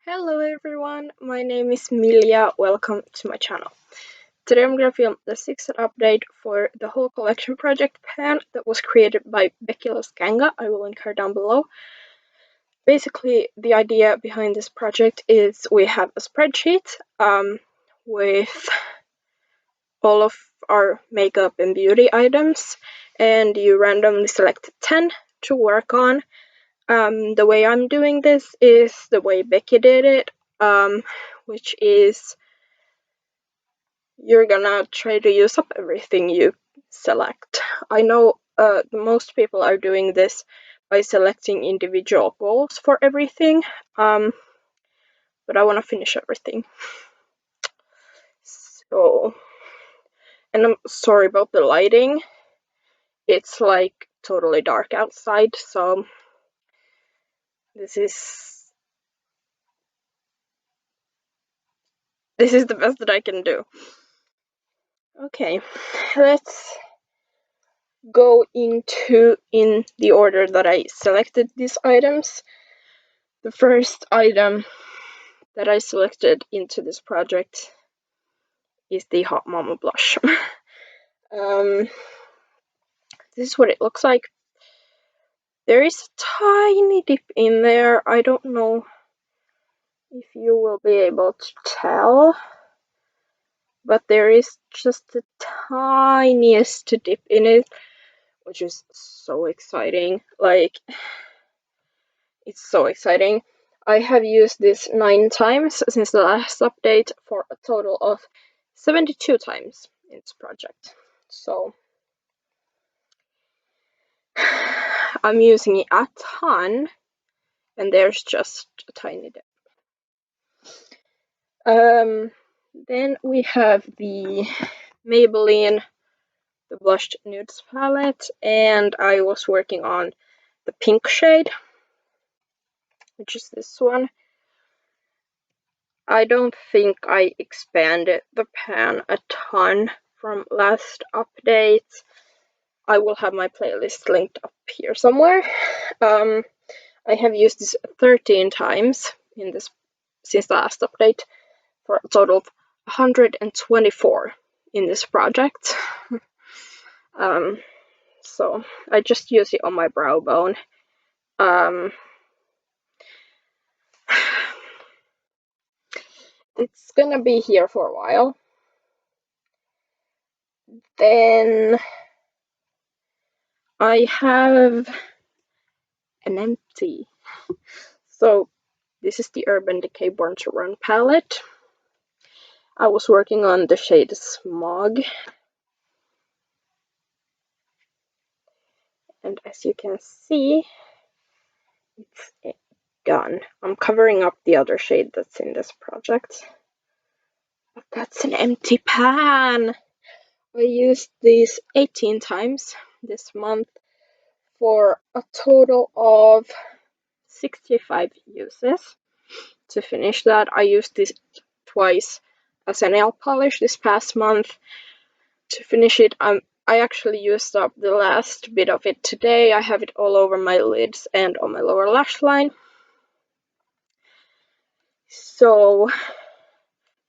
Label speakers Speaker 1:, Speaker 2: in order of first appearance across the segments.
Speaker 1: Hello everyone, my name is Milja, welcome to my channel. Today I'm gonna film the 6th update for the whole collection project pan that was created by Becky Loskanga. I will link her down below. Basically, the idea behind this project is we have a spreadsheet with all of our makeup and beauty items, and you randomly select 10 to work on. The way I'm doing this is the way Becky did it, which is you're gonna try to use up everything you select. I know most people are doing this by selecting individual goals for everything, but I want to finish everything. So, and I'm sorry about the lighting. It's like totally dark outside, so this is the best that I can do. Okay, let's go in the order that I selected these items. The first item that I selected into this project is the Hot Mama blush. This is what it looks like. There is a tiny dip in there. I don't know if you will be able to tell, but there is just the tiniest dip in it, which is so exciting. Like, it's so exciting. I have used this 9 times since the last update for a total of 72 times in this project. So I'm using it a ton, and there's just a tiny dip. Then we have the Maybelline, the Blushed Nudes palette, and I was working on the pink shade, which is this one. I don't think I expanded the pan a ton from last update. I will have my playlist linked up here somewhere. I have used this 13 times in this since the last update for a total of 124 in this project. So I just use it on my brow bone. It's gonna be here for a while. Then I have an empty. So this is the Urban Decay Born to Run palette. I was working on the shade Smog. And as you can see, it's done. I'm covering up the other shade that's in this project. But that's an empty pan! I used these 18 times this month for a total of 65 uses. To finish that, I used this twice as a nail polish this past month. To finish it, I actually used up the last bit of it today. I have it all over my lids and on my lower lash line. So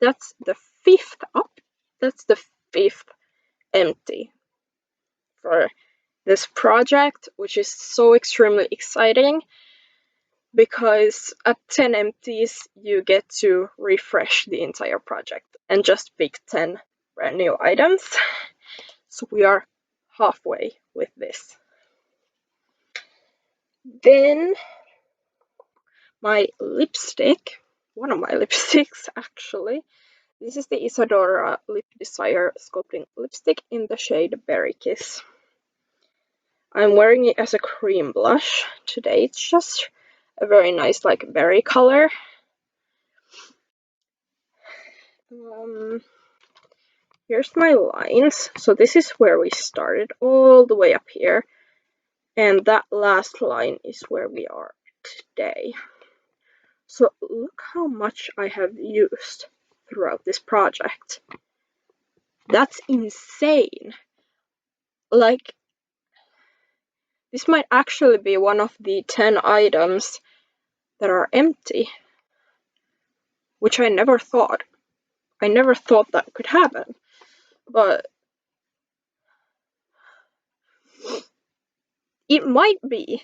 Speaker 1: that's the 5th up. That's the 5th empty for this project, which is so extremely exciting because at 10 empties you get to refresh the entire project and just pick 10 brand new items. So we are halfway with this. Then my lipstick, one of my lipsticks actually, this is the Isadora Lip Desire Sculpting Lipstick in the shade Berry Kiss. I'm wearing it as a cream blush today. It's just a very nice like berry color. Here's my lines. So this is where we started, all the way up here. And that last line is where we are today. So look how much I have used throughout this project. That's insane. Like, this might actually be one of the 10 items that are empty. which I never thought. I never thought that could happen, but it might be.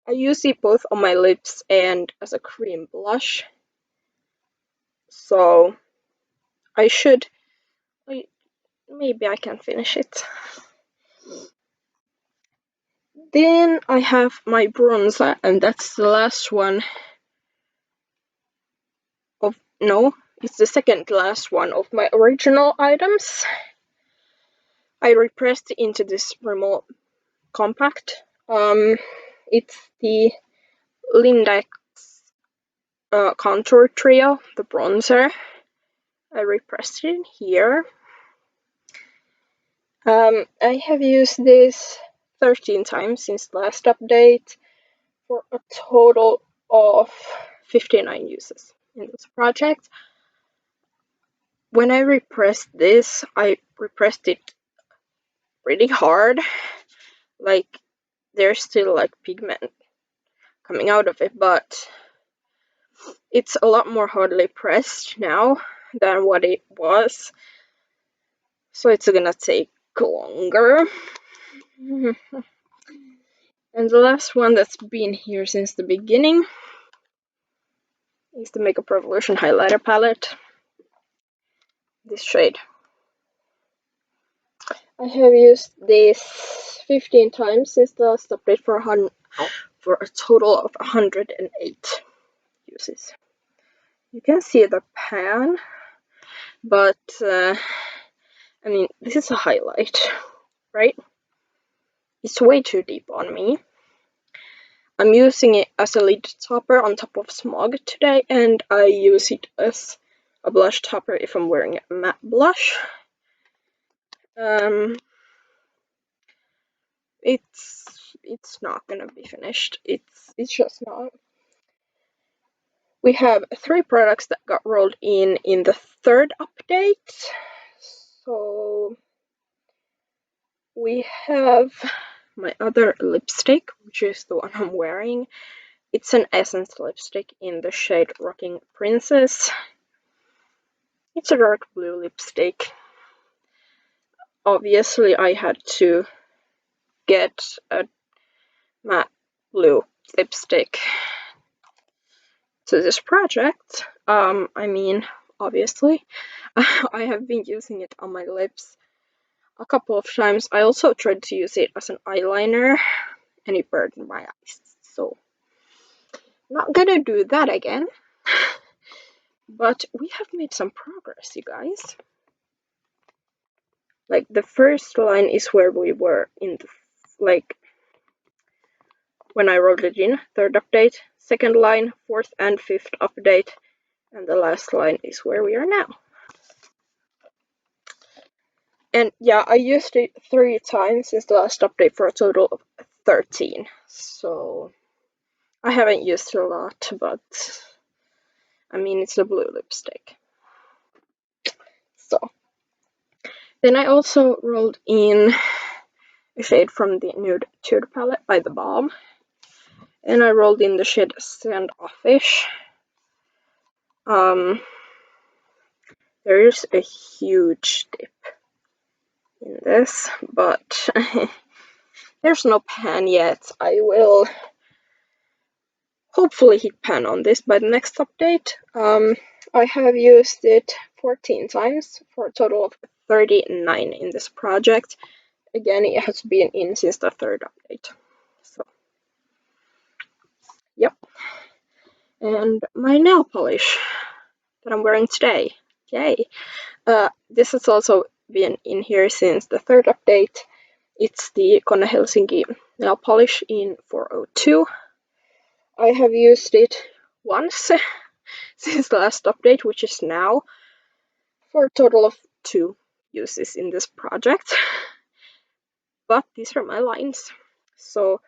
Speaker 1: I use it both on my lips and as a cream blush, so I should. Maybe I can finish it. Then I have my bronzer, and that's the last one of. No, it's the second last one of my original items. I repressed it into this remote compact. It's the Lindex Contour Trio, the bronzer. I repressed it in here. I have used this 13 times since the last update for a total of 59 uses in this project. When I repressed this, I repressed it really hard. Like, there's still like pigment coming out of it, but it's a lot more hardly pressed now than what it was, so it's gonna take longer. And the last one that's been here since the beginning is the Makeup Revolution highlighter palette. This shade. I have used this 15 times since the last update for a total of 108 uses. You can see the pan, but I mean, this is a highlight, right? It's way too deep on me. I'm using it as a lid topper on top of Smog today, and I use it as a blush topper if I'm wearing a matte blush. It's not gonna be finished. It's just not. We have 3 products that got rolled in the 3rd update. So we have my other lipstick, which is the one I'm wearing. It's an Essence lipstick in the shade Rocking Princess. It's a dark blue lipstick. Obviously, I had to get a matte blue lipstick to this project. I mean, obviously, I have been using it on my lips a couple of times. I also tried to use it as an eyeliner, and it burned my eyes, so not gonna do that again. But we have made some progress, you guys. Like, the first line is where we were in the, like, when I wrote it in 3rd update, 2nd line, 4th and 5th update, and the last line is where we are now. And yeah, I used it 3 times since the last update for a total of 13. So I haven't used it a lot, but I mean, it's a blue lipstick. So then I also rolled in a shade from the Nude palette by The Balm, and I rolled in the shade Standoffish. There is a huge dip in this, but there's no pan yet. I will hopefully hit pan on this by the next update. I have used it 14 times for a total of 39 in this project. Again, it has been in since the 3rd update. So, yep. And my nail polish that I'm wearing today. Yay! This has also been in here since the 3rd update. It's the Kone Helsinki nail polish in 402. I have used it once since the last update, which is now, for a total of 2 uses in this project. But these are my lines. So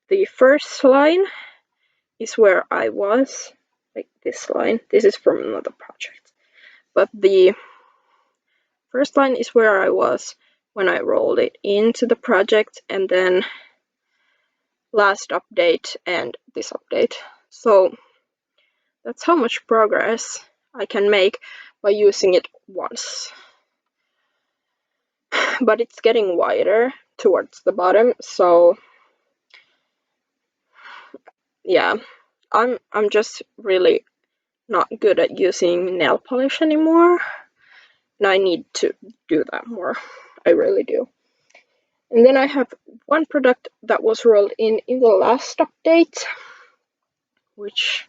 Speaker 1: the first line is where I was, like this line. This is from another project. But the first line is where I was when I rolled it into the project, and then last update and this update. So That's how much progress I can make by using it once. But it's getting wider towards the bottom, so yeah, I'm just really not good at using nail polish anymore, and I need to do that more. I really do. And then I have one product that was rolled in the last update, which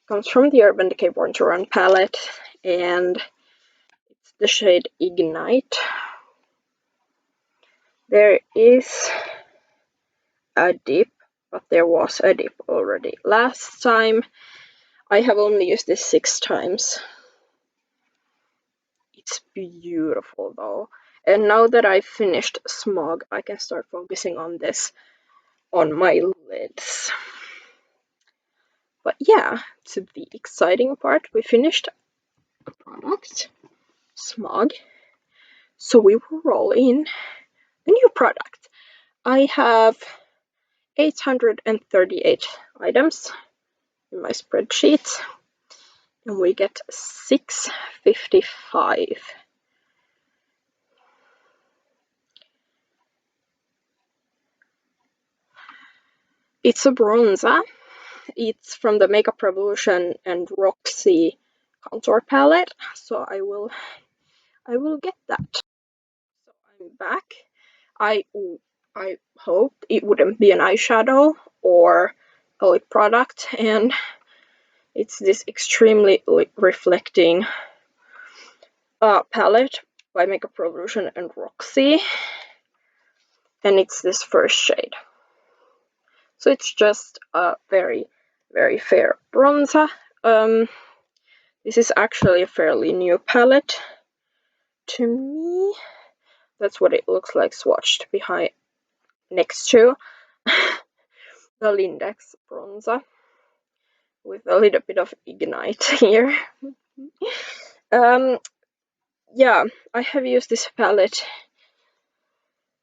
Speaker 1: comes from the Urban Decay Bronzer palette, and it's the shade Ignite. There is a dip, but there was a dip already last time. I have only used this 6 times. It's beautiful though. And now that I've finished Smog, I can start focusing on this on my lids. But yeah, to the exciting part, we finished a product, Smog. So we will roll in a new product. I have 838 items in my spreadsheet, and we get 655. It's a bronzer. It's from the Makeup Revolution and Roxy contour palette, so I will get that. So I'm back. I hoped it wouldn't be an eyeshadow or a lip product, and it's this extremely reflecting palette by Makeup Revolution and Roxy, and it's this first shade. So it's just a very, very fair bronzer. This is actually a fairly new palette to me. That's what it looks like swatched behind next to the Lindex Bronzer with a little bit of Ignite here. Yeah, I have used this palette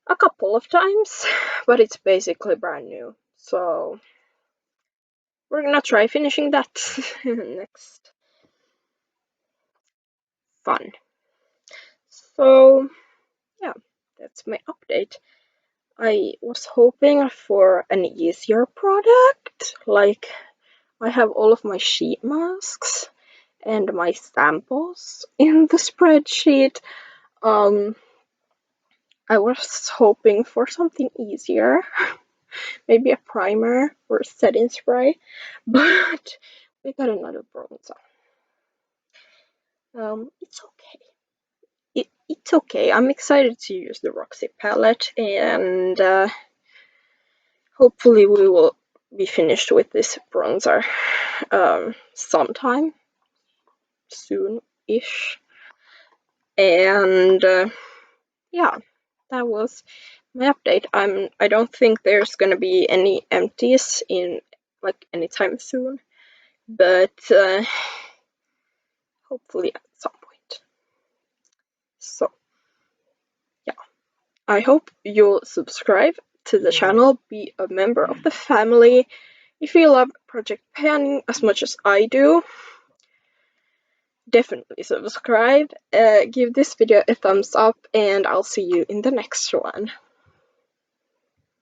Speaker 1: a couple of times, but it's basically brand new. So we're gonna try finishing that next. Fun. So yeah, that's my update. I was hoping for an easier product, like I have all of my sheet masks and my samples in the spreadsheet. I was hoping for something easier, maybe a primer or a setting spray, but we got another bronzer. It's okay. It's okay. I'm excited to use the Roxy palette, and hopefully we will be finished with this bronzer sometime soon-ish. And yeah, that was my update. I don't think there's gonna be any empties in like anytime soon, but hopefully at some point. So yeah, I hope you'll subscribe to the channel, be a member of the family. If you love project panning as much as I do, definitely subscribe, give this video a thumbs up, and I'll see you in the next one.